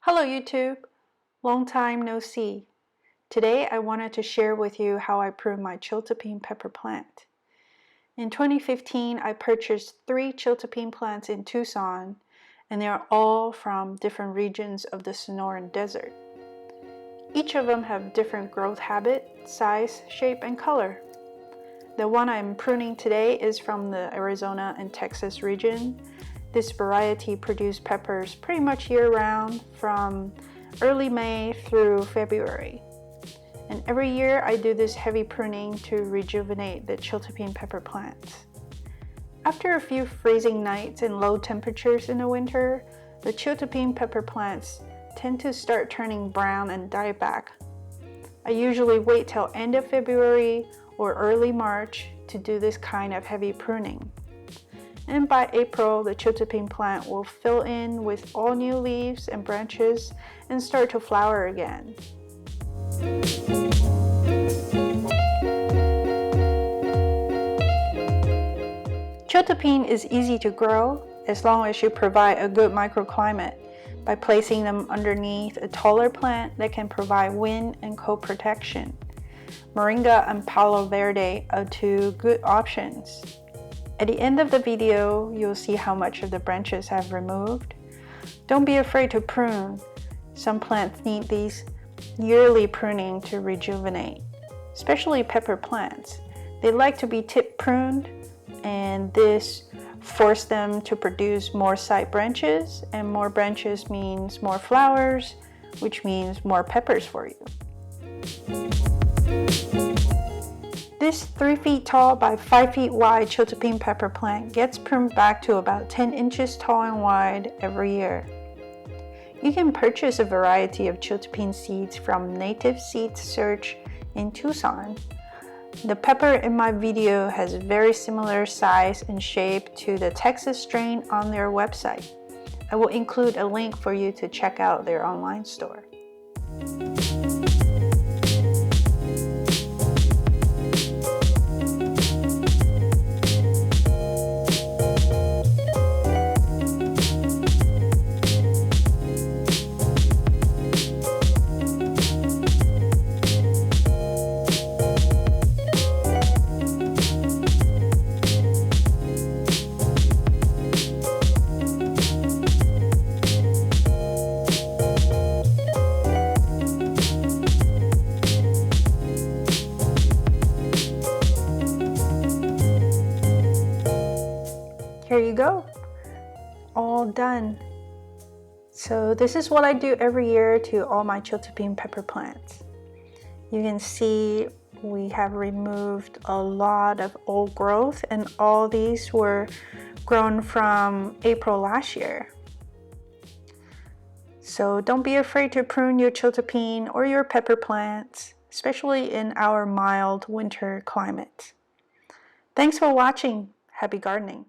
Hello YouTube! Long time no see. Today I wanted to share with you how I prune my Chiltepin pepper plant. In 2015 I purchased 3 Chiltepin plants in Tucson, and they are all from different regions of the Sonoran desert. Each of them have different growth habit, size, shape, and color. The one I'm pruning today is from the Arizona and Texas region. This variety produces peppers pretty much year-round from early May through February. And every year I do this heavy pruning to rejuvenate the Chiltepin pepper plants. After a few freezing nights and low temperatures in the winter, the Chiltepin pepper plants tend to start turning brown and die back. I usually wait till end of February or early March to do this kind of heavy pruning. And by April, the Chiltepin plant will fill in with all new leaves and branches and start to flower again. Chiltepin is easy to grow as long as you provide a good microclimate by placing them underneath a taller plant that can provide wind and cold protection. Moringa and Palo Verde are 2 good options. At the end of the video, you'll see how much of the branches I've removed. Don't be afraid to prune. Some plants need these yearly pruning to rejuvenate, especially pepper plants. They like to be tip pruned, and this forces them to produce more side branches, and more branches means more flowers, which means more peppers for you. This 3 feet tall by 5 feet wide Chiltepin pepper plant gets pruned back to about 10 inches tall and wide every year. You can purchase a variety of Chiltepin seeds from Native Seed Search in Tucson. The pepper in my video has a very similar size and shape to the Texas strain on their website. I will include a link for you to check out their online store. Here you go, all done. So this is what I do every year to all my Chiltepin pepper plants. You can see we have removed a lot of old growth, and all these were grown from April last year. So don't be afraid to prune your Chiltepin or your pepper plants, especially in our mild winter climate. Thanks for watching. Happy gardening.